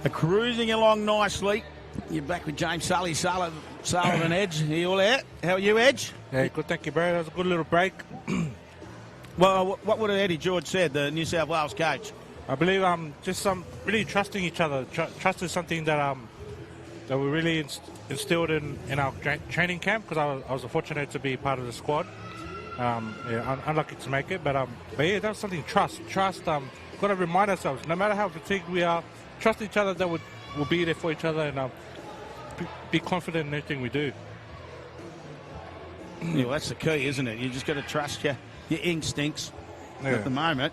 They're cruising along nicely. You're back with James Sullivan, Edge. Are you all out? How are you, Edge? Yeah, good, thank you, bro. That was a good little break. Well, what would Eddie George said, the New South Wales coach? I believe just really trusting each other. Trust is something that we really instilled in our training camp, because I was fortunate to be part of the squad. Unlucky to make it, but yeah, that's something. Trust. Got to remind ourselves, no matter how fatigued we are, trust each other that we'll be there for each other, and be confident in everything we do. Yeah, well, that's the key, isn't it? You just got to trust your instincts at the moment.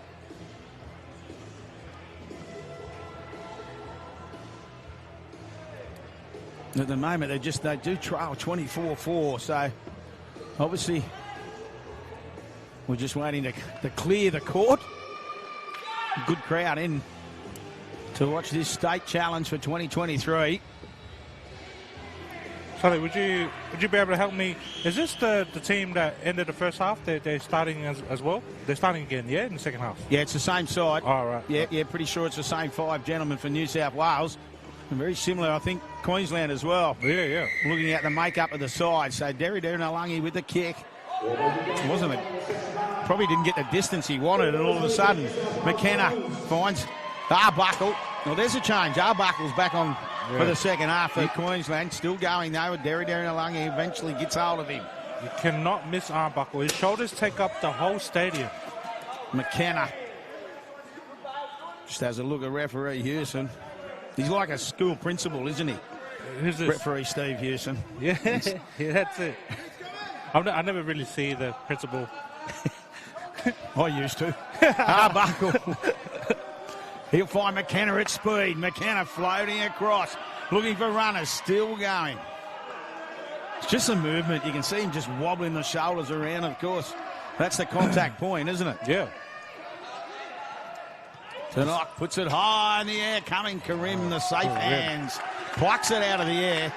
At the moment, they do trail 24-4, so obviously we're just waiting to clear the court. Good crowd in to watch this state challenge for 2023. Sorry, would you be able to help me? Is this the team that ended the first half? They're starting as well? They're starting again, yeah, in the second half? Yeah, it's the same side. Oh, right. Yeah, pretty sure it's the same 5 gentlemen for New South Wales. And very similar, I think, Queensland as well. Yeah. Looking at the makeup of the side. So Derry Nalangi with the kick. Probably didn't get the distance he wanted, and all of a sudden McKenna finds Arbuckle. Well, there's a change. Arbuckle's back on for the second half for Queensland. Still going though with Derry Nalangi. Eventually gets hold of him. You cannot miss Arbuckle. His shoulders take up the whole stadium. McKenna just has a look at referee Hewson. He's like a school principal, isn't he? Who's this? Referee Steve Hewson. Yeah, that's it. I never really see the principal. I used to. Arbuckle. He'll find McKenna at speed. McKenna floating across. Looking for runners. Still going. It's just a movement. You can see him just wobbling the shoulders around, of course. That's the contact point, isn't it? Yeah. Tanok puts it high in the air. Coming Karim, the safe hands. Plucks it out of the air.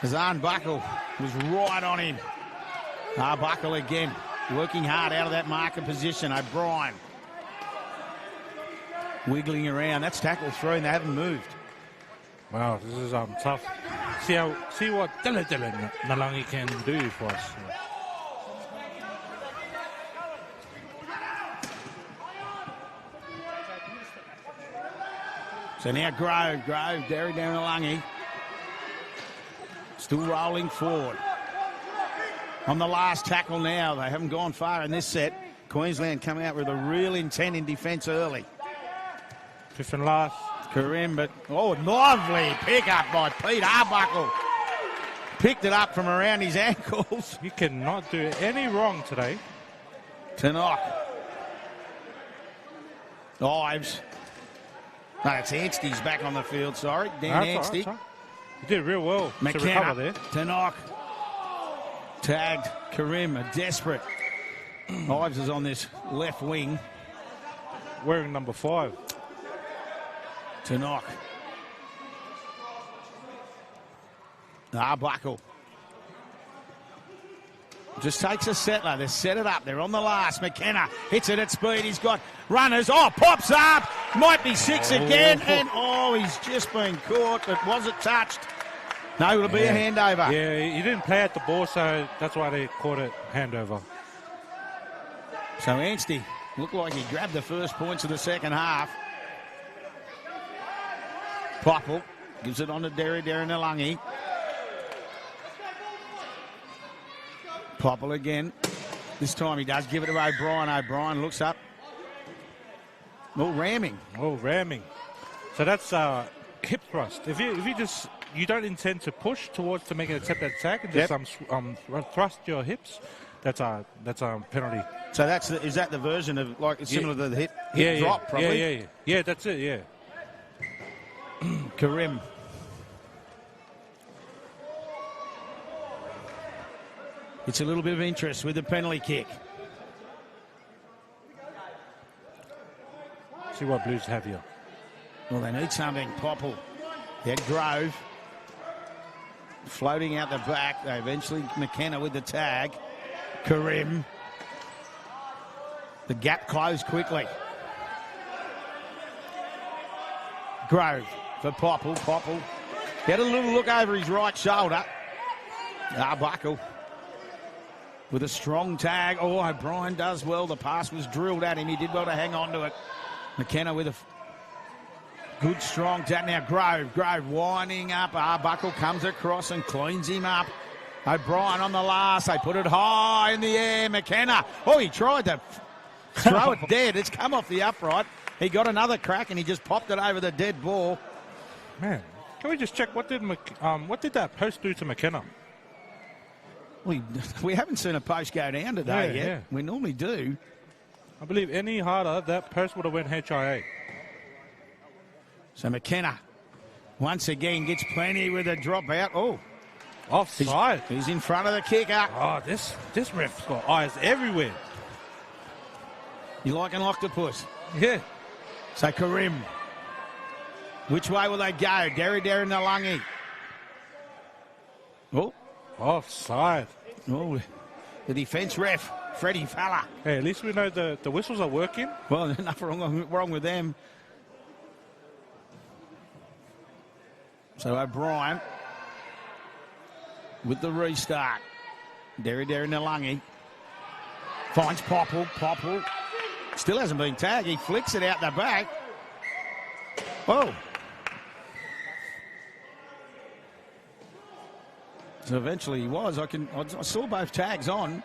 As Arbuckle was right on him. Arbuckle again. Working hard out of that marker position. O'Brien wiggling around. That's tackle through and they haven't moved. Wow, this is tough. See what Dylan Nalangi can do for us. So now Grove, Derry Nalangi. Still rolling forward. On the last tackle now. They haven't gone far in this set. Queensland come out with a real intent in defence early. Fifth and last. Karim, but lovely pick up by Pete Arbuckle. Picked it up from around his ankles. You cannot do any wrong today. Tanok. Ives. No, it's Anstey's back on the field, sorry. Dan Anstey. Right. He did real well to recover there. Tanok. Tagged Karim, a desperate. Ives is on this left wing. Wearing number 5. Tanok. Arbuckle. Just takes a settler. They set it up. They're on the last. McKenna hits it at speed. He's got runners. Pops up. Might be 6 again. And he's just been caught. But was it touched? No, it'll be a handover. Yeah, he didn't play at the ball, so that's why they called it handover. So Anstey looked like he grabbed the first points of the second half. Popple gives it on to Derry Nalangi. Popple again. This time he does give it to O'Brien. O'Brien looks up. Ramming. So that's hip thrust. If you don't intend to push towards to make an attempt at attack and just thrust your hips, that's a penalty. So is that the version of similar to the hip drop? Probably. Yeah. That's it. Yeah. Karim. It's a little bit of interest with the penalty kick. See what Blues have here. Well, they need something. Popple. They had Grove. Floating out the back. They eventually McKenna with the tag. Karim. The gap closed quickly. Grove for Popple. Popple had a little look over his right shoulder. Arbuckle with a strong tag. Oh, O'Brien does well. The pass was drilled at him. He did well to hang on to it. McKenna with a good strong tag. Now Grove winding up. Arbuckle comes across and cleans him up. O'Brien on the last. They put it high in the air. McKenna. Oh, he tried to throw it dead. It's come off the upright. He got another crack and he just popped it over the dead ball. Man, can we just check what did that post do to McKenna? We haven't seen a post go down today yet. Yeah. We normally do. I believe any harder, that post would have went HIA. So McKenna once again gets plenty with a drop out. Oh. Offside. He's in front of the kicker. Oh, this ref's got eyes everywhere. You like an octopus? Yeah. So Karim. Which way will they go? Derry Nalangi. Oh. Offside. Oh, the defence ref, Freddie Falla. Hey, at least we know the whistles are working. Well, nothing wrong with them. So O'Brien with the restart. Derry Nalangi finds Popple. Popple still hasn't been tagged. He flicks it out the back. Oh. So eventually he was. I saw both tags on.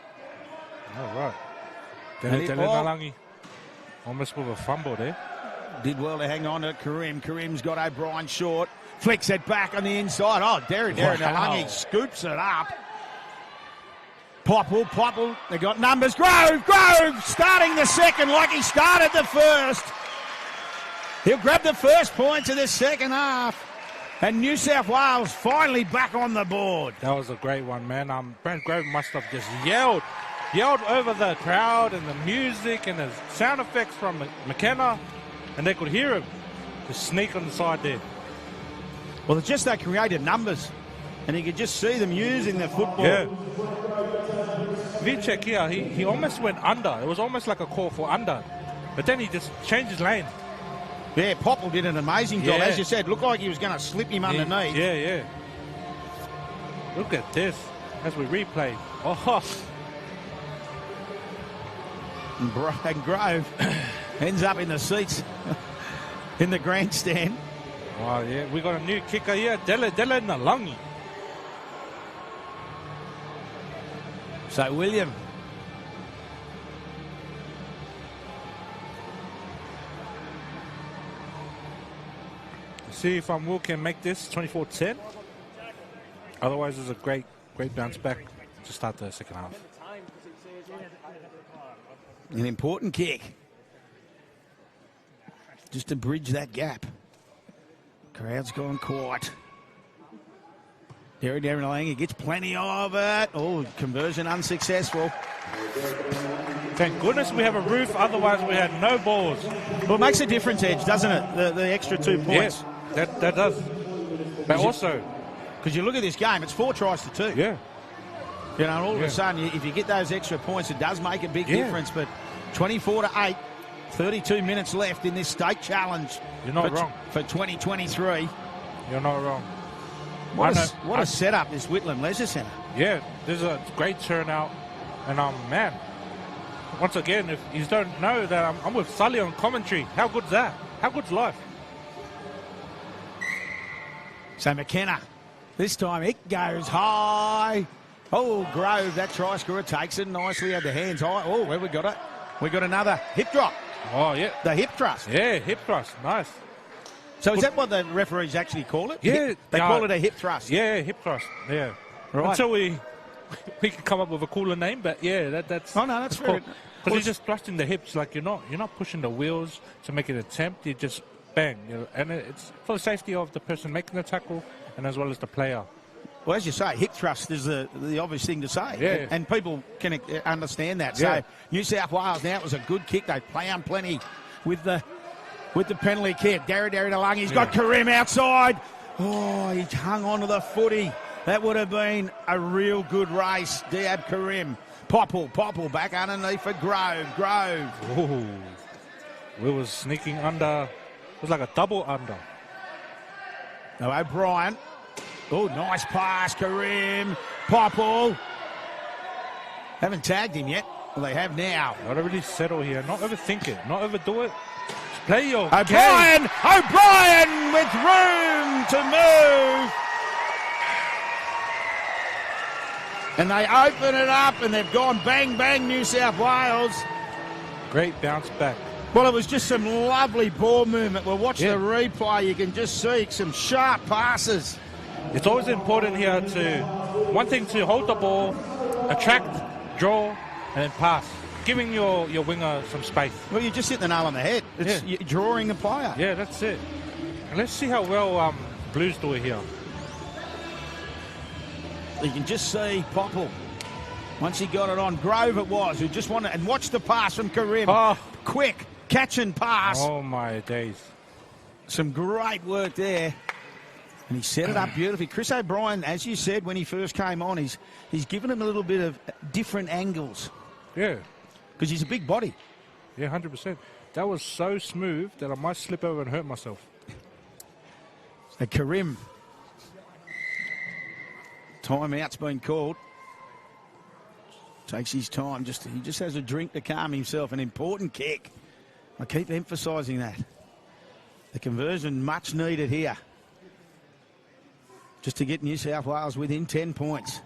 Oh, right. Nalangi almost with a fumble there. Did well to hang on to Karim. Karim's got O'Brien short. Flicks it back on the inside. Oh, Derry Nalangi scoops it up. Popple. They got numbers. Grove starting the second like he started the first. He'll grab the first points of the second half. And New South Wales finally back on the board. That was a great one, man. Brent Grove must have just yelled over the crowd and the music and the sound effects from McKenna, and they could hear him just sneak on the side there. Well, it's just they created numbers, and you could just see them using the football. Yeah. If you check here, he almost went under. It was almost like a call for under, but then he just changed his lane. Yeah, Popple did an amazing job. As you said, looked like he was going to slip him underneath. Yeah. Look at this as we replay. Oh. And Grove ends up in the seats in the grandstand. Oh, yeah. We got a new kicker here, Dele Nalangi. So, William. See if Will can make this 24-10. Otherwise, it's a great bounce back to start the second half. An important kick. Just to bridge that gap. Crowd's gone quiet. Derry Nalangi gets plenty of it. Oh, conversion unsuccessful. Thank goodness we have a roof, otherwise we had no balls. Well, it makes a difference, Edge, doesn't it? The extra 2 points. Yeah, that does. But also... Because you look at this game, it's 4 tries to 2. Yeah. You know, and all of a sudden, if you get those extra points, it does make a big difference. But 24-8, 32 minutes left in this state challenge. You're not wrong. For 2023. You're not wrong. What a setup, this Whitlam Leisure Centre. Yeah, there's a great turnout. And, man, once again, if you don't know that I'm with Sully on commentary, how good's that? How good's life? So McKenna, this time it goes high. Oh, Grove, that try scorer takes it nicely, had the hands high. Oh, where we got it? We got another hip drop. Oh, yeah. The hip thrust. Yeah, hip thrust. Nice. So is that what the referees actually call it? Yeah. They call it a hip thrust. Yeah, hip thrust. Yeah. Right. Until we can come up with a cooler name, but yeah, that's... Oh, no, that's fair. Because you're just thrusting the hips, like you're not pushing the wheels to make an attempt, you just bang. And it's for the safety of the person making the tackle and as well as the player. Well, as you say, hip thrust is the obvious thing to say. Yeah. And people can understand that. Yeah. So New South Wales, now it was a good kick. They found plenty with the penalty kick. Derry Nalangi, he's got Karim outside. Oh, he hung onto the footy. That would have been a real good race. Diab Karim. Popple back underneath for Grove. Ooh. Will was sneaking under. It was like a double under. Now O'Brien. Oh, nice pass, Karim. Popple. Haven't tagged him yet. Well, they have now. Got to really settle here. Not overthink it. Not overdo it. Just play your O'Brien! game. O'Brien with room to move. And they open it up and they've gone bang, bang, New South Wales. Great bounce back. Well, it was just some lovely ball movement. We'll watch the replay. You can just see some sharp passes. It's always important here one thing to hold the ball, attract, draw, and then pass. Giving your winger some space. Well, you just hit the nail on the head. It's you're drawing the player. Yeah, that's it. And let's see how well Blues do it here. You can just see Popple. Once he got it on, Grove it was, who just wanted, and watch the pass from Karim. Oh. Quick, catch and pass. Oh, my days. Some great work there. And he set it up beautifully. Chris O'Brien, as you said when he first came on, he's given him a little bit of different angles. Yeah. Because he's a big body. Yeah, 100%. That was so smooth that I might slip over and hurt myself. And Karim. Timeout's been called. Takes his time. He just has a drink to calm himself. An important kick. I keep emphasising that. The conversion much needed here. Just to get New South Wales within 10 points.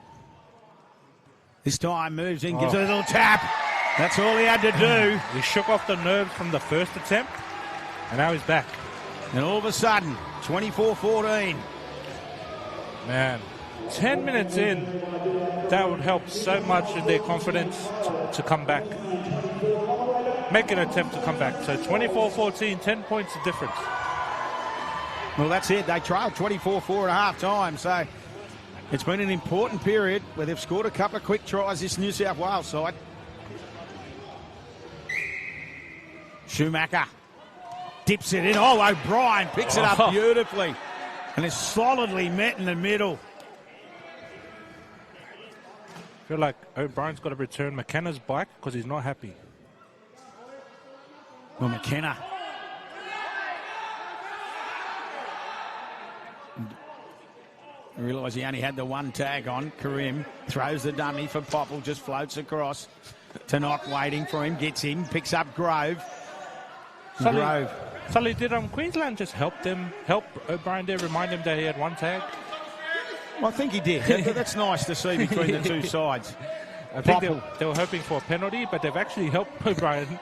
This time moves in, gives it a little tap. That's all he had to do. He shook off the nerves from the first attempt, and now he's back. And all of a sudden, 24-14. Man, 10 minutes in, that would help so much in their confidence to come back. Make an attempt to come back. So 24-14, 10 points of difference. Well, that's it. They trailed 24-4 at half time. So it's been an important period where they've scored a couple of quick tries, this New South Wales side. Schumacher dips it in. Oh, O'Brien picks it up beautifully. And it's solidly met in the middle. I feel like O'Brien's got to return McKenna's bike because he's not happy. Well, McKenna. I realise he only had the one tag on. Karim throws the dummy for Popple, just floats across. Tannock waiting for him, gets him, picks up Grove. Sully, did Queensland just help O'Brien there, remind him that he had one tag? Well, I think he did. That's nice to see between the two sides. I think they were hoping for a penalty, but they've actually helped O'Brien.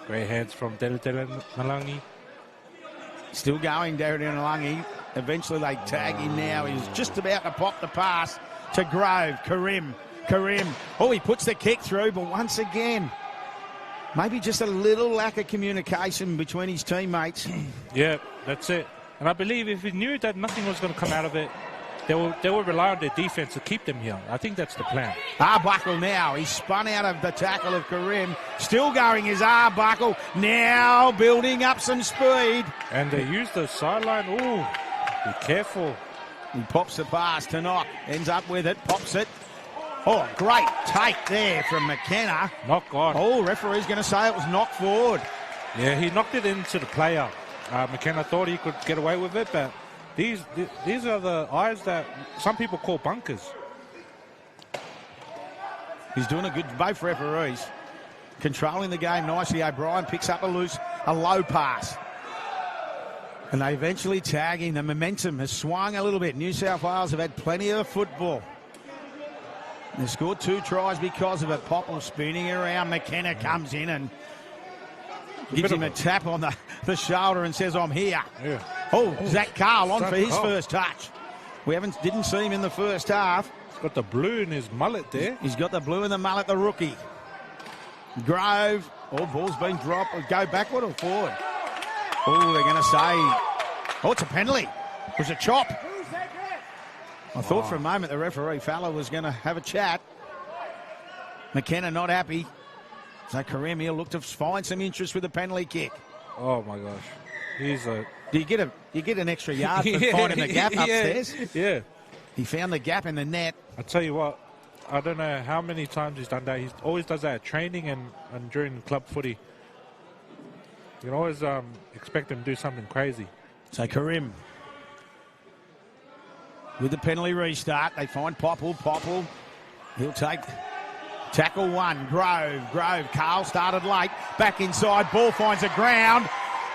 Great hands from Dele Malangi. Still going, Darren Nalangi. Eventually they tag him now. He's just about to pop the pass to Grove. Karim. Oh, he puts the kick through, but once again, maybe just a little lack of communication between his teammates. Yeah, that's it. And I believe if he knew that nothing was going to come out of it, they will rely on their defense to keep them here. I think that's the plan. Arbuckle now. He's spun out of the tackle of Karim. Still going is Arbuckle. Now building up some speed. And they use the sideline. Ooh, be careful. He pops the pass to Knock. Ends up with it. Pops it. Oh, great take there from McKenna. Knock on. Oh, referee's going to say it was knocked forward. Yeah, he knocked it into the player. McKenna thought he could get away with it, but these are the eyes that some people call bunkers. He's doing a good, both referees. Controlling the game nicely. O'Brien picks up a low pass. And they eventually tag him. The momentum has swung a little bit. New South Wales have had plenty of football. They've scored 2 tries because of it. Popple spinning around. McKenna comes in and gives him a tap on the shoulder and says, I'm here. Yeah. Oh, Zach Carl on for his first touch. Didn't see him in the first half. He's got the blue in his mullet there. He's got the blue in the mullet, the rookie. Grove. Oh, ball's been dropped. Go backward or forward? Oh, they're going to say, oh, it's a penalty. It was a chop. I thought for a moment the referee fella was going to have a chat. McKenna not happy. So Karim here looked to find some interest with the penalty kick. Oh my gosh, Do you get an extra yard for finding the gap upstairs? Yeah. He found the gap in the net. I tell you what, I don't know how many times he's done that. He always does that at training and during club footy. You can always expect him to do something crazy. So Karim with the penalty restart. They find Popple. He'll take tackle one. Grove. Carl started late. Back inside. Ball finds the ground.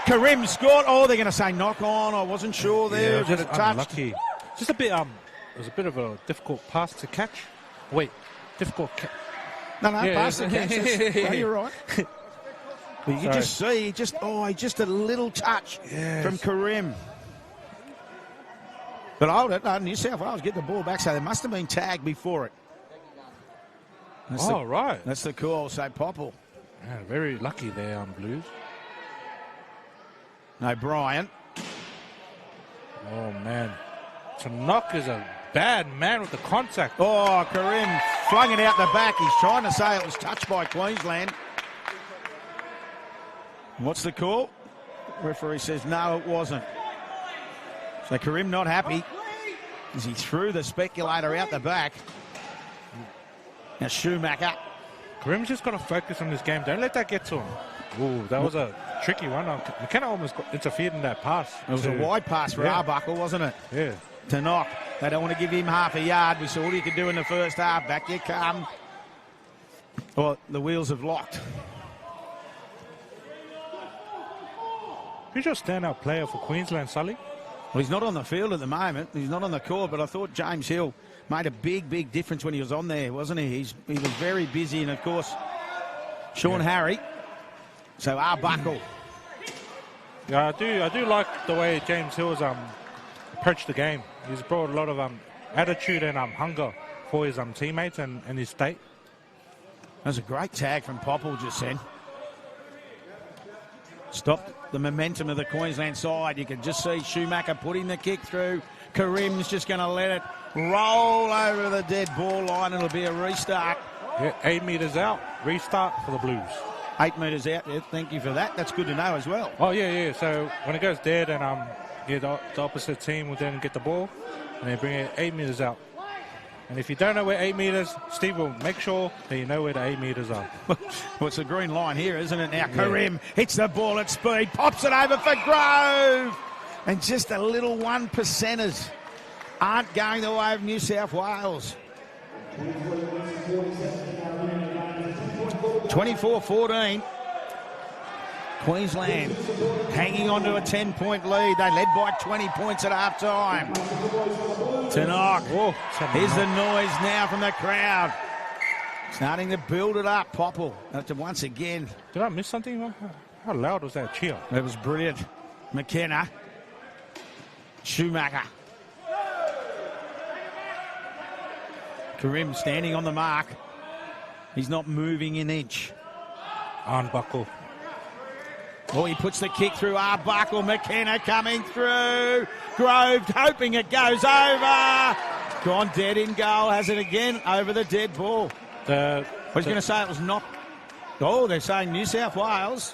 Karim scored. Oh, they're going to say knock on. I wasn't sure there. Yeah, just it touched? unlucky. Just a bit. It was a bit of a difficult pass to catch. Wait, difficult. No, yeah, pass the catch. Well, you're right. But you can just see, just a little touch from Karim. But hold it, no, New South Wales get the ball back, so they must have been tagged before it. Right. That's the call, so Popple. Yeah, very lucky there, Blues. No, Bryant. Oh, man. Tanok is a bad man with the contact. Oh, Karim flung it out the back. He's trying to say it was touched by Queensland. What's the call? Referee says no, it wasn't. So Karim not happy as he threw the speculator out the back. Now Schumacher. Karim's just got to focus on this game. Don't let that get to him. Ooh, that was a tricky one. McKenna almost interfered in that pass. It was a wide pass for Arbuckle, wasn't it? Yeah. To knock. They don't want to give him half a yard. We saw what he could do in the first half. Back you come. Well, the wheels have locked. Who's your standout player for Queensland, Sully? Well, he's not on the field at the moment. He's not on the court, but I thought James Hill made a big difference when he was on there, wasn't he? He was very busy, and of course, Sean Harry. So Arbuckle. Yeah, I do like the way James Hill's approached the game. He's brought a lot of attitude and hunger for his teammates and his state. That was a great tag from Popple just then. Stopped the momentum of the Queensland side. You can just see Schumacher putting the kick through. Karim's just going to let it roll over the dead ball line. It'll be a restart. Yeah, 8 metres out. Restart for the Blues. 8 metres out. Yeah, thank you for that. That's good to know as well. Oh, yeah. So when it goes dead and the opposite team will then get the ball and they bring it 8 metres out. And if you don't know where 8 metres, Steve will make sure that you know where the 8 metres are. Well, it's a green line here, isn't it? Now Karim hits the ball at speed, pops it over for Grove. And just a little 1%ers aren't going the way of New South Wales. 24-14. Queensland hanging on to a 10-point lead. They led by 20 points at half-time. Tanok. Here's the noise now from the crowd. Starting to build it up. Popple. Once again. Did I miss something? How loud was that cheer? That was brilliant. McKenna. Schumacher. Karim standing on the mark. He's not moving an inch. Arbuckle. Oh, he puts the kick through Arbuckle. McKenna coming through. Grove hoping it goes over. Gone dead in goal. Has it again over the dead ball. I was going to say it was knocked. Oh, they're saying New South Wales.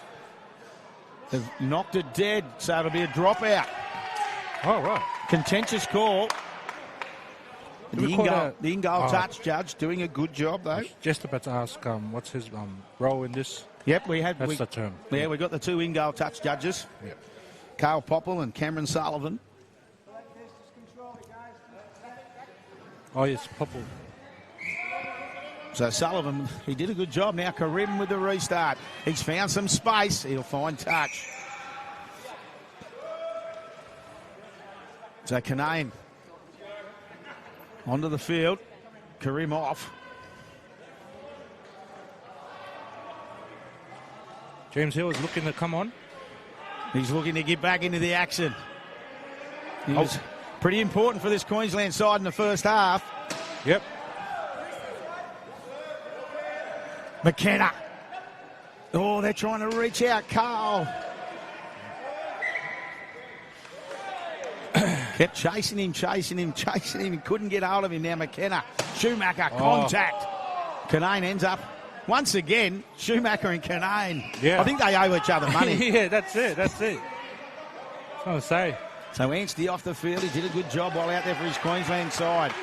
They've knocked it dead, so it'll be a dropout. Oh, right. Contentious call. The in-goal touch judge doing a good job, though. Just about to ask, what's his role in this? Yep, That's the term. Yeah, we got the two in-goal touch judges. Yep. Carl Popple and Cameron Sullivan. Oh, yes, Popple. So Sullivan, he did a good job. Now Karim with the restart. He's found some space. He'll find touch. So Canane onto the field. Karim off. James Hill is looking to come on. He's looking to get back into the action. He was pretty important for this Queensland side in the first half. Yep. McKenna. Oh, they're trying to reach out. Carl. Kept chasing him. He couldn't get hold of him. Now McKenna. Schumacher, contact. Canane ends up. Once again, Schumacher and Canane. Yeah. I think they owe each other money. Yeah, that's it. That's what I was going to say. So Anstey off the field. He did a good job while out there for his Queensland side.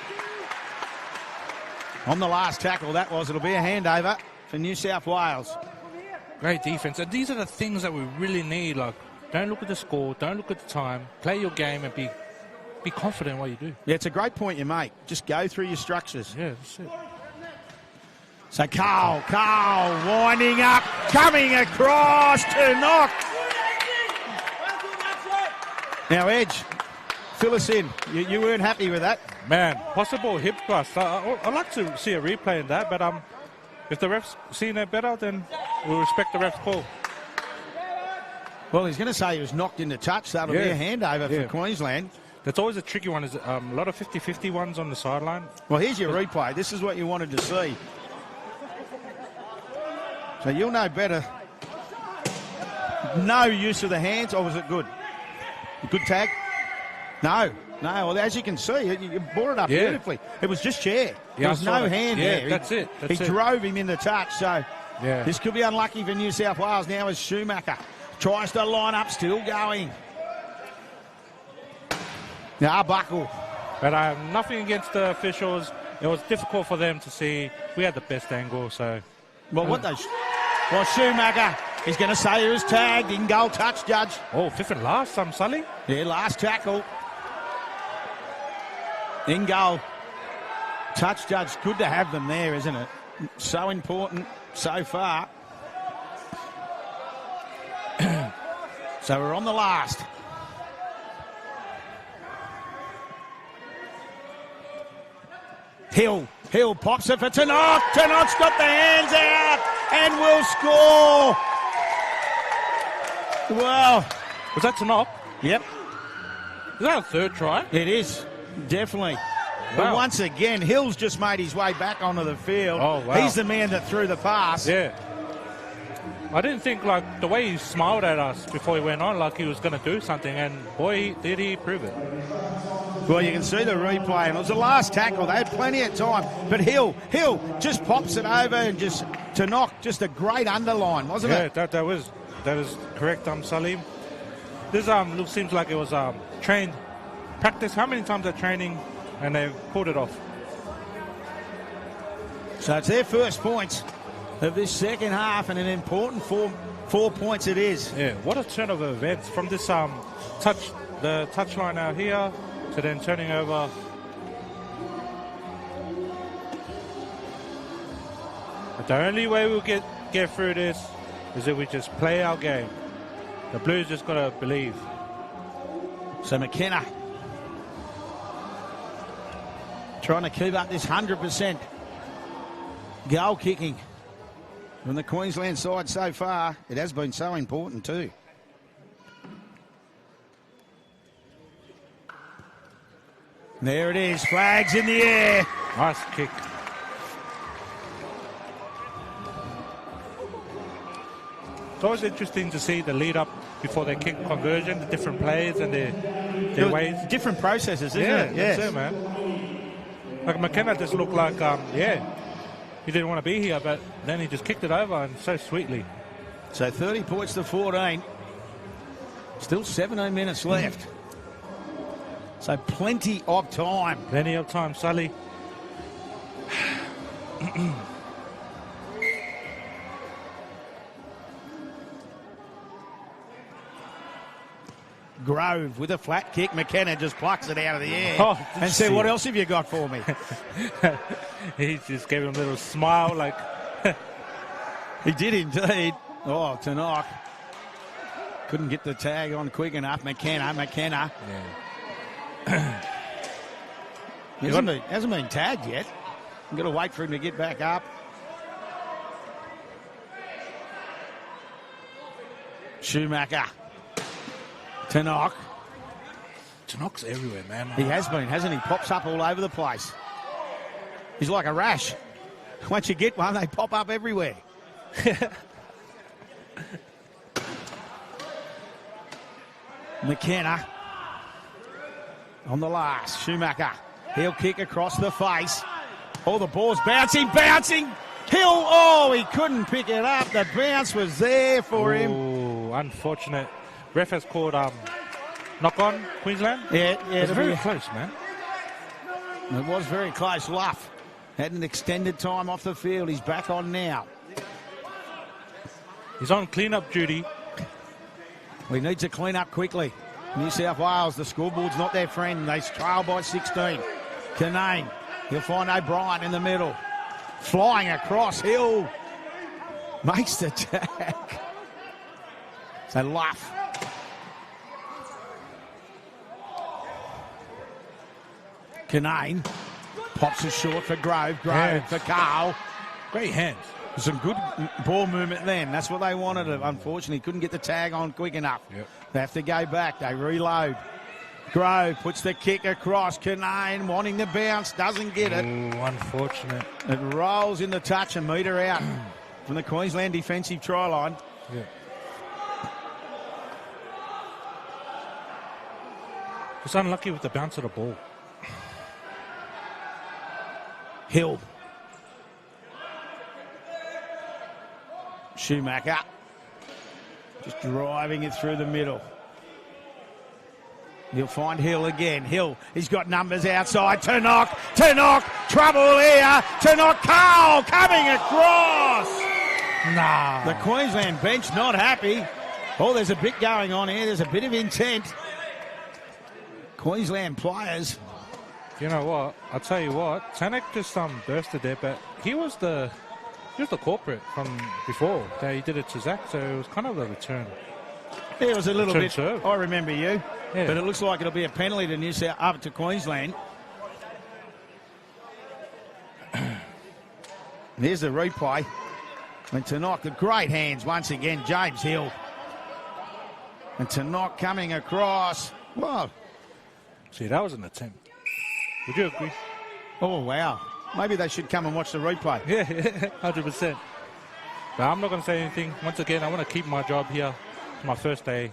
On the last tackle, that was. It'll be a handover for New South Wales. Great defense. And these are the things that we really need. Like, don't look at the score. Don't look at the time. Play your game and be confident in what you do. Yeah, it's a great point you make. Just go through your structures. Yeah, that's it. So Carl winding up, coming across to knock. Now, Edge, fill us in. You weren't happy with that? Man, possible hip thrust. I'd like to see a replay in that, but if the ref's seen it better, then we'll respect the ref's call. Well, he's going to say he was knocked into touch. That'll be a handover for Queensland. That's always a tricky one. Is a lot of 50-50 ones on the sideline. Well, here's your replay. This is what you wanted to see. So you'll know better. No use of the hands, or was it good? Good tag? No. Well, as you can see, you brought it up beautifully. It was just chair. There was no hand there. That's it. He drove him in the touch. So this could be unlucky for New South Wales now as Schumacher tries to line up, still going. Now Buckle. But I have nothing against the officials. It was difficult for them to see. We had the best angle, so. Well, Schumacher is going to say he was tagged. In goal touch, judge. Oh, fifth and last, Sully. Yeah, last tackle. In goal. Touch, judge. Good to have them there, isn't it? So important so far. So we're on the last. Hill pops it for Tannock. Tannock's got the hands out and will score. Well, was that Tannock? Yep. Is that a third try? It is, definitely. Wow. But once again, Hill's just made his way back onto the field. Oh, wow. He's the man that threw the pass. Yeah. I didn't think, like, the way he smiled at us before he went on, like he was going to do something, and boy, did he prove it. Well, you can see the replay, and it was the last tackle. They had plenty of time, but Hill just pops it over and just to knock, just a great underline, wasn't it? Yeah, that is correct, Sully. This seems like it was trained, practice. How many times they're training, and they've pulled it off. So it's their first points of this second half, and an important four points it is. Yeah, what a turn of events from this the touch line out here to then turning over. But the only way we'll get through this is if we just play our game. The Blues just got to believe. So McKenna trying to keep up this 100% goal kicking from the Queensland side so far. It has been so important too. There it is, flags in the air. Nice kick. It's always interesting to see the lead up before they kick conversion, the different players and their ways. Different processes, isn't it? Yes. That's it, man. Like McKenna just looked like, he didn't want to be here, but then he just kicked it over and so sweetly. So 30 points to 14. Still 17 minutes left. So plenty of time. Plenty of time, Sully. Grove with a flat kick. McKenna just plucks it out of the air and see said, what else have you got for me? He just gave him a little smile like... He did indeed. Oh, Tannock couldn't get the tag on quick enough. McKenna. Yeah. Hasn't been tagged yet. I've got to wait for him to get back up. Schumacher. Tannock's everywhere, man. He has been, hasn't he? Pops up all over the place. He's like a rash. Once you get one, they pop up everywhere. McKenna on the last. Schumacher. He'll kick across the face. Oh, the ball's bouncing. Hill, he couldn't pick it up. The bounce was there for him. Oh, unfortunate. Ref has called knock on Queensland. Yeah. It's very close, man. It was very close. Luff had an extended time off the field. He's back on now. He's on clean-up duty. We need to clean up quickly. New South Wales, the scoreboard's not their friend. They trail by 16. Canane, he'll find O'Brien in the middle. Flying across, Hill makes the tag. So Luff. Canane pops it short for Grove. Grove for Carl. Great hands. Some good ball movement then. That's what they wanted. Unfortunately, couldn't get the tag on quick enough. Yep. They have to go back. They reload. Grove puts the kick across. Canane wanting the bounce. Doesn't get it. Ooh, unfortunate. It rolls in the touch, a metre out from the Queensland defensive try line. Yeah. Just unlucky with the bounce of the ball. Hill. Schumacher. Just driving it through the middle. He'll find Hill again. Hill, he's got numbers outside. Turnock, trouble here. Turnock, Carl coming across. Nah. The Queensland bench not happy. Oh, there's a bit going on here. There's a bit of intent. Queensland players. You know what? I'll tell you what. Tanak just bursted there, but he was the culprit from before. He did it to Zach, so it was kind of a return. Yeah, it was a little bit. Serve. I remember you, yeah. But it looks like it'll be a penalty to New South up to Queensland. Here's the replay. And Tannock, the great hands once again. James Hill. And Tannock coming across. Well, see, that was an attempt. Would you agree? Oh, wow. Maybe they should come and watch the replay. Yeah, 100%. But I'm not going to say anything. Once again, I want to keep my job here. It's my first day.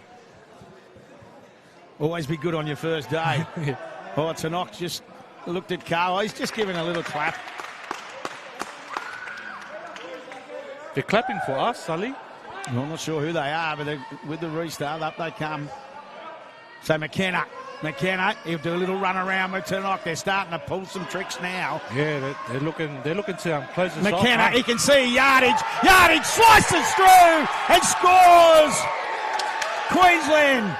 Always be good on your first day. Yeah. Oh, Tannock just looked at Carl. He's just giving a little clap. They're clapping for us, Sully. I'm not sure who they are, but with the restart, up they come. So McKenna, he'll do a little run around with Tannock. They're starting to pull some tricks now. Yeah, they're looking to close this McKenna, off. he can see yardage slices through and scores. Queensland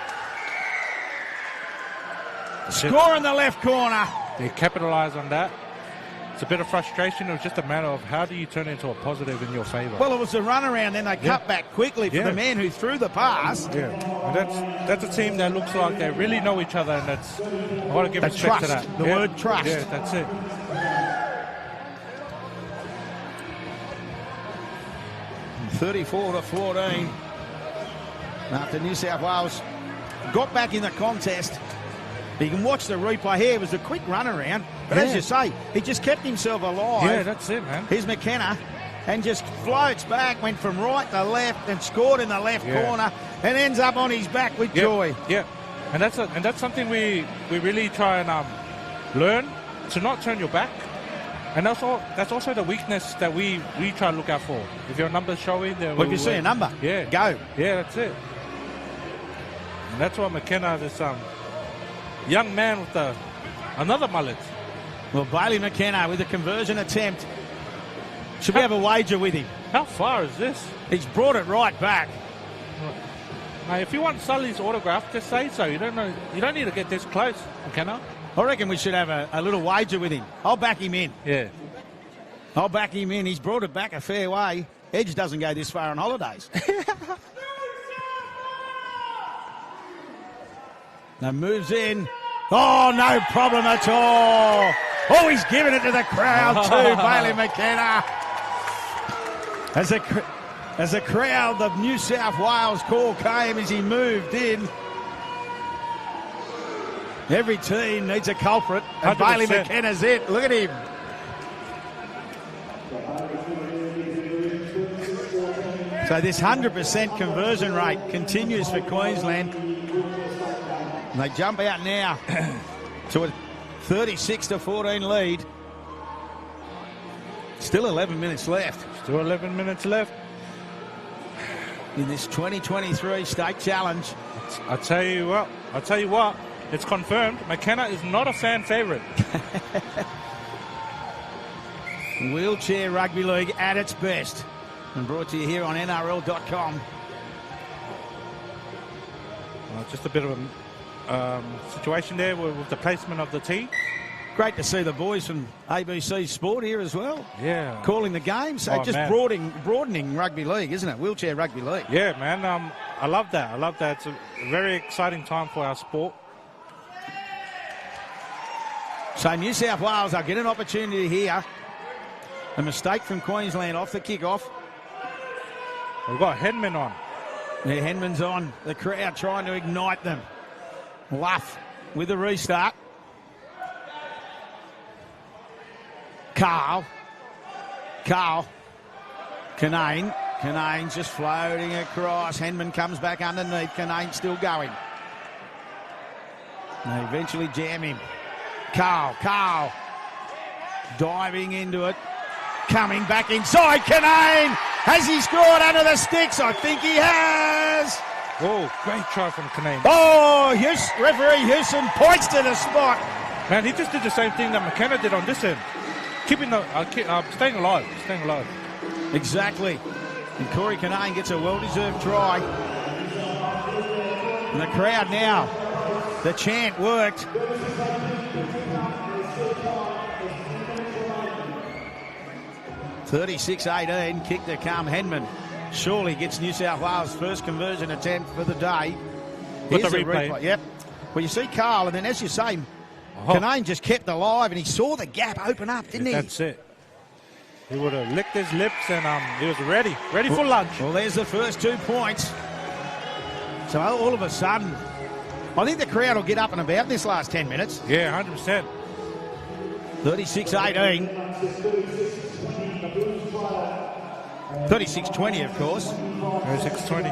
score in the left corner. They capitalise on that. It's a bit of frustration. It was just a matter of how do you turn it into a positive in your favour. Well, it was a run around, then they cut back quickly for the man who threw the pass. Yeah, and that's a team that looks like they really know each other, and that's I want to give respect trust, to that. The word trust. Yeah, that's it. 34-14. After New South Wales got back in the contest. You can watch the replay here. It was a quick run around. But as you say, he just kept himself alive. Yeah, that's it, man. Here's McKenna and just floats back, went from right to left and scored in the left corner and ends up on his back with joy. Yeah, and that's something we really try and learn, to not turn your back. And that's also the weakness that we try to look out for. If your number's showing, then if you see a number, go. Yeah, that's it. And that's why McKenna, this young man with another mullet. Well, Bailey McKenna with a conversion attempt. Should we have a wager with him? How far is this? He's brought it right back. Now, if you want Sully's autograph, just say so. You don't need to get this close, McKenna. I reckon we should have a little wager with him. I'll back him in. Yeah. I'll back him in. He's brought it back a fair way. Edge doesn't go this far on holidays. Now moves in. Oh, no problem at all. Oh, he's giving it to the crowd too, Bailey McKenna. As a crowd, the New South Wales call came as he moved in. Every team needs a culprit, and 100%. Bailey McKenna's it. Look at him. So this 100% conversion rate continues for Queensland. And they jump out now to a 36-14 lead. Still 11 minutes left. Still 11 minutes left. In this 2023 state challenge. I'll tell you what. It's confirmed. McKenna is not a fan favourite. Wheelchair Rugby League at its best. And brought to you here on NRL.com. Just a bit of a situation there with the placement of the tee. Great to see the boys from ABC Sport here as well. Yeah. Calling the game. So just broadening rugby league, isn't it? Wheelchair Rugby League. Yeah, man. I love that. I love that. It's a very exciting time for our sport. So New South Wales, they'll get an opportunity here. A mistake from Queensland off the kick-off. We've got Henman on. Yeah, Henman's on. The crowd trying to ignite them. Luff with the restart. Carl. Canane's just floating across. Henman comes back underneath. Canane's still going. They eventually jam him. Carl. Diving into it. Coming back inside. Canane! Has he scored under the sticks? I think he has. Oh, great try from Canane. Oh, referee Houston points to the spot. Man, he just did the same thing that McKenna did on this end. Staying alive. Exactly. And Corey Canane gets a well-deserved try. And the crowd now, the chant worked. (36-18), kick to come. Henman surely gets New South Wales' first conversion attempt for the day. With the replay. Yep. Well, you see Carl, and then as you say, Canane just kept alive, and he saw the gap open up, didn't he? That's it. He would have licked his lips, and he was ready for lunch. Well, there's the first 2 points. So all of a sudden, I think the crowd will get up and about in this last 10 minutes. Yeah, 100%. 36-18. 36-20, of course. 36-20.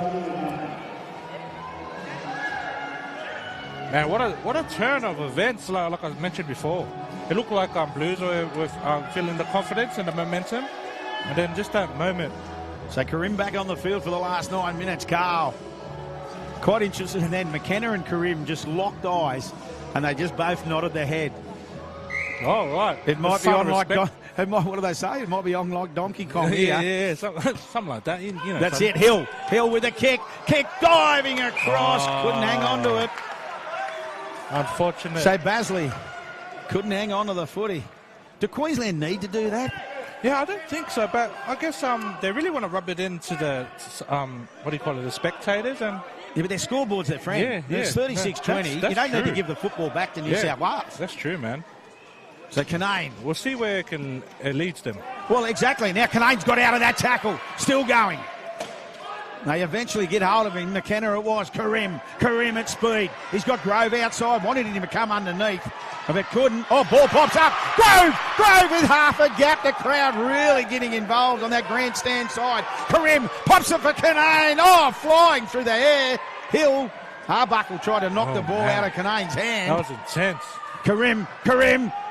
Man, what a turn of events, like I mentioned before. It looked like Blues were feeling the confidence and the momentum, and then just that moment. So Karim back on the field for the last 9 minutes. Carl, quite interesting. And then McKenna and Karim just locked eyes, and they just both nodded their head. Oh, right. It might be on like... what do they say? It might be on like Donkey Kong here. Yeah, something like that. You know, that's it. Hill with a kick. Kick diving across. Couldn't hang on to it. Unfortunate. So Basley couldn't hang on to the footy. Do Queensland need to do that? Yeah, I don't think so. But I guess they really want to rub it into the the spectators and. Yeah, but their scoreboard's their friend. Yeah. It's 36-20. You don't need to give the football back to New South Wales. That's true, man. So Canane. We'll see where it leads them. Well, exactly. Now Canane's got out of that tackle. Still going. They eventually get hold of him. McKenna it was. Karim at speed. He's got Grove outside. Wanted him to come underneath. But couldn't. Oh, ball pops up. Grove with half a gap. The crowd really getting involved on that grandstand side. Karim pops it for Canane. Oh, flying through the air. Hill. Arbuckle tried to knock the ball out of Canane's hand. That was intense. Karim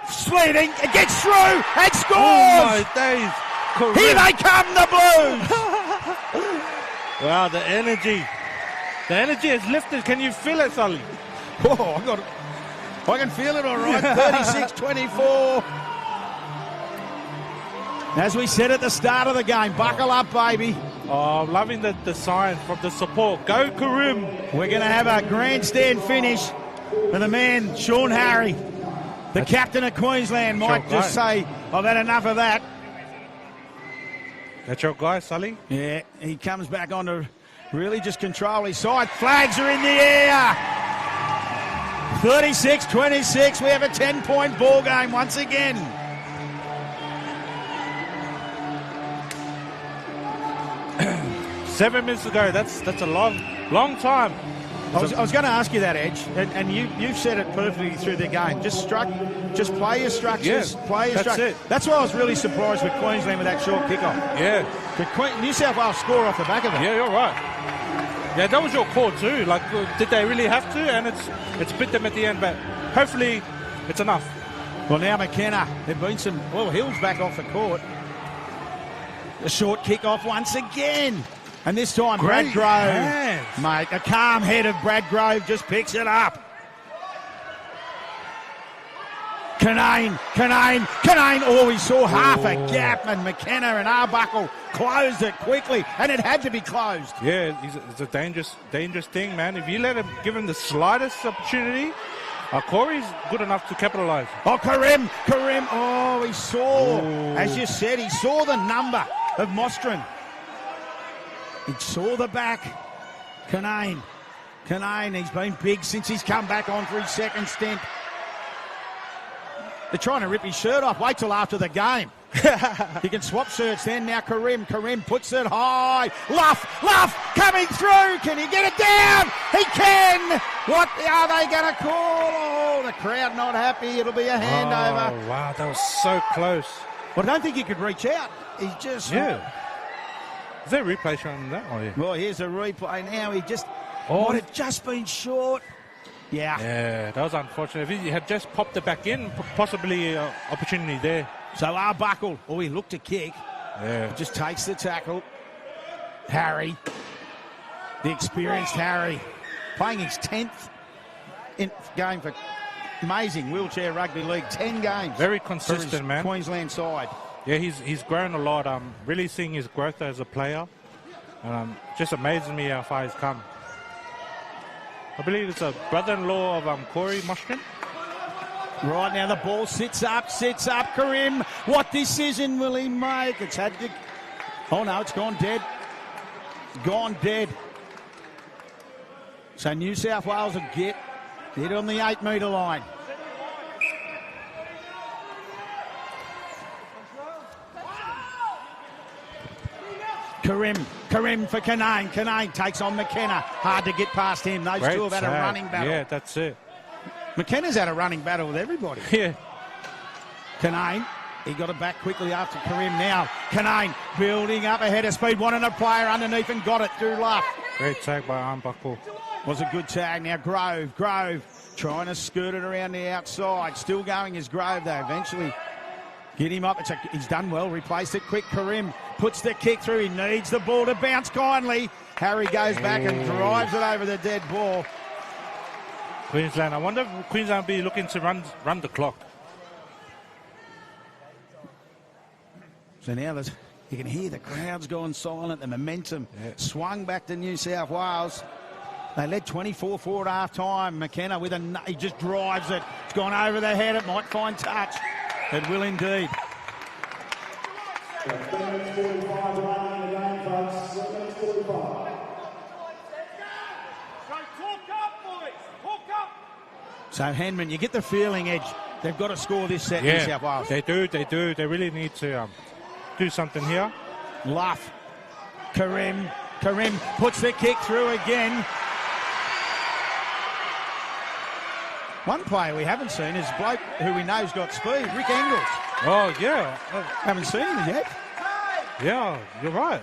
sleeting. It gets through and scores. Oh, my days. Karim. Here they come, the Blues. Wow, the energy. The energy is lifted. Can you feel it, Sully? Oh, I can feel it all right. 36-24. As we said at the start of the game, buckle up, baby. Oh, I'm loving the sign from the support. Go, Karim. We're going to have a grandstand finish for the man, Sean Harry. The captain of Queensland might just say, I've had enough of that. That's your guy, Sully? Yeah, he comes back on to really just control his side. Flags are in the air. 36-26. We have a 10-point ball game once again. Seven minutes to go. That's a long time. I was going to ask you that, Edge, and you've said it perfectly through the game. Just play your structures, play your structures. That's why I was really surprised with Queensland with that short kickoff. Yeah. New South Wales score off the back of it. Yeah, you're right. Yeah, that was your call too. Like, did they really have to? And it's bit them at the end, but hopefully it's enough. Well, now McKenna, there've been some, Hill's back off the court. A short kick-off once again. And this time, Great Brad Grove, hands. mate, a calm head of Brad Grove just picks it up. Canane. Oh, he saw half a gap, and McKenna and Arbuckle closed it quickly, and it had to be closed. Yeah, it's a dangerous thing, man. If you let him, give him the slightest opportunity, Corey's good enough to capitalise. Oh, Karim. Oh, he saw, as you said, he saw the number of Mostrin. He saw the back. Canane, he's been big since he's come back on for his second stint. They're trying to rip his shirt off. Wait till after the game. He can swap shirts then. Now Karim puts it high. Luff coming through. Can he get it down? He can. What are they going to call? Oh, the crowd not happy. It'll be a handover. Oh, wow, that was so close. Well, I don't think he could reach out. He just... Yeah. Is there a replay showing that? Oh, yeah. Well, here's a replay now. He just... might have just been short. Yeah, that was unfortunate. If he had just popped it back in, possibly opportunity there. So Arbuckle, he looked to kick. Yeah. Just takes the tackle. Harry, the experienced Harry, playing his 10th game for amazing Wheelchair Rugby League. 10 games. Very consistent, man. Queensland side. Yeah, he's grown a lot. Really seeing his growth as a player. Just amazes me how far he's come. I believe it's a brother-in-law of Corey Mostrin. Right now the ball sits up. Karim, what decision will he make? It's had to... Oh no, it's gone dead. So New South Wales will get it on the 8 metre line. Karim for Canane. Canane takes on McKenna. Hard to get past him. Those two have had a running battle. Yeah, that's it. McKenna's had a running battle with everybody. Yeah. Canane, he got it back quickly after Karim now. Canane building up ahead of speed, wanting a player underneath and got it through Luff. Great tag by Arbuckle. Was a good tag. Now Grove trying to skirt it around the outside. Still going is Grove though. Eventually get him up. He's done well. Replaced it quick. Karim puts the kick through. He needs the ball to bounce kindly. Harry goes back and drives it over the dead ball. Queensland. I wonder if Queensland will be looking to run the clock. So now you can hear the crowds going silent. The momentum swung back to New South Wales. They led 24-4 at half-time. McKenna he just drives it. It's gone over the head. It might find touch. It will indeed. So, Henman, you get the feeling, Edge, they've got to score this set in New South Wales. They do. They really need to do something here. Luff. Karim puts the kick through again. One player we haven't seen is a bloke who we know's got speed, Rick Engels. Oh, yeah. Haven't seen him yet. Yeah, you're right.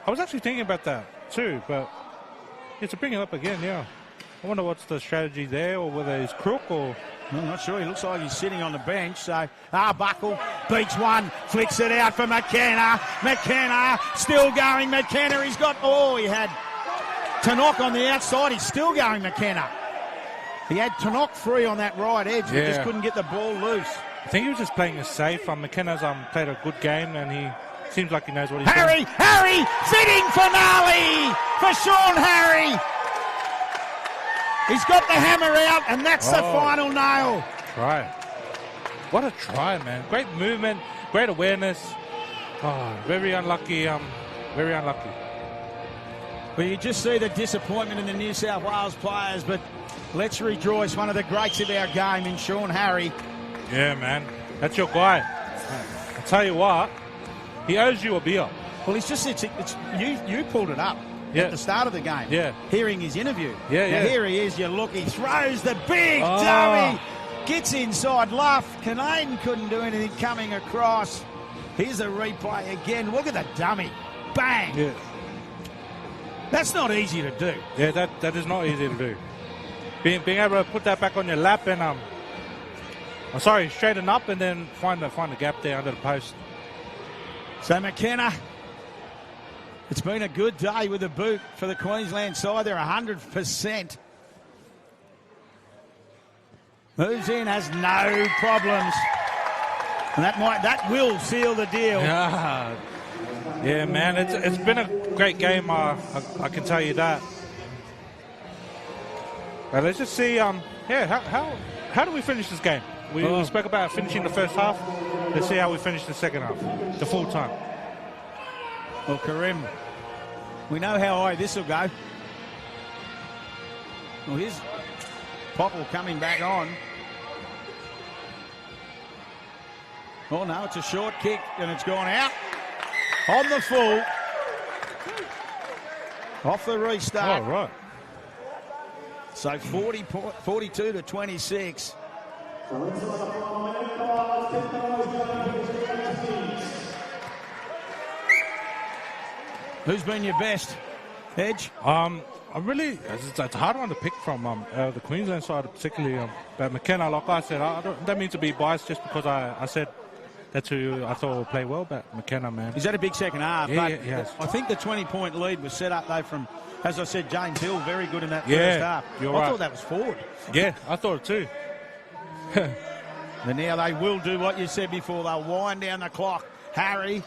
I was actually thinking about that too, but to bring it up again, I wonder what's the strategy there, or whether he's crook or... I'm not sure. He looks like he's sitting on the bench. So Arbuckle beats one, flicks it out for McKenna. McKenna still going. McKenna, he had Tannock on the outside. He's still going, McKenna. He had Tannock free on that right edge. He just couldn't get the ball loose. I think he was just playing it safe. McKenna's played a good game, and he seems like he knows what he's doing. Harry, fitting finale for Sean Harry. He's got the hammer out, and that's the final nail. Try. What a try, man. Great movement, great awareness. Oh, very unlucky. Very unlucky. Well, you just see the disappointment in the New South Wales players, but let's rejoice. One of the greats of our game in Sean Harry. Yeah, man. That's your guy. I'll tell you what, he owes you a beer. Well, you pulled it up. At the start of the game, hearing his interview. Now here he is, you look, he throws the big dummy, gets inside Luff. Canane couldn't do anything coming across. Here's a replay again. Look at the dummy. Bang. Yeah. That's not easy to do. Yeah, that is not easy to do. Being able to put that back on your lap and straighten up and then find the gap there under the post. So McKenna, it's been a good day with the boot for the Queensland side. They're 100%. Moves in, has no problems. And that will seal the deal. Yeah, man, it's been a great game. I can tell you that. But let's just see. How do we finish this game? We spoke about finishing the first half. Let's see how we finish the second half, the full time. Well, Karim, we know how high this will go. Well, here's Popple coming back on. Oh, no, it's a short kick, and it's gone out. On the full. Off the restart. Oh, right. So 42 to 26. Who's been your best, Edge? I'm really, it's a hard one to pick from the Queensland side, particularly. But McKenna, like I said, I don't mean to be biased just because I said that's who I thought would play well, but McKenna, man. He's had a big second half. Yeah, but yes. I think the 20-point lead was set up, though, from, as I said, James Hill, very good in that first half. You're I right. thought that was forward. Yeah, I thought it too. And now they will do what you said before. They'll wind down the clock. Harry.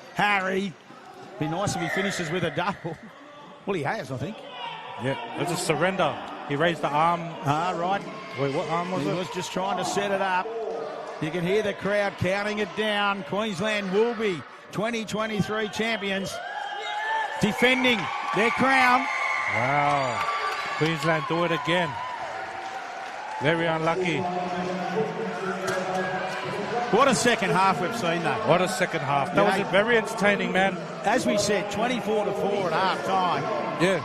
Be nice if he finishes with a double. Well, he has, I think. Yeah, it's a surrender. He raised the arm. Right. Wait, what arm was it? He was just trying to set it up. You can hear the crowd counting it down. Queensland will be 2023 champions, defending their crown. Wow. Queensland do it again. Very unlucky. What a second half we've seen, though. What a second half. That was very entertaining, man. As we said, 24 to 4 at half time. Yeah.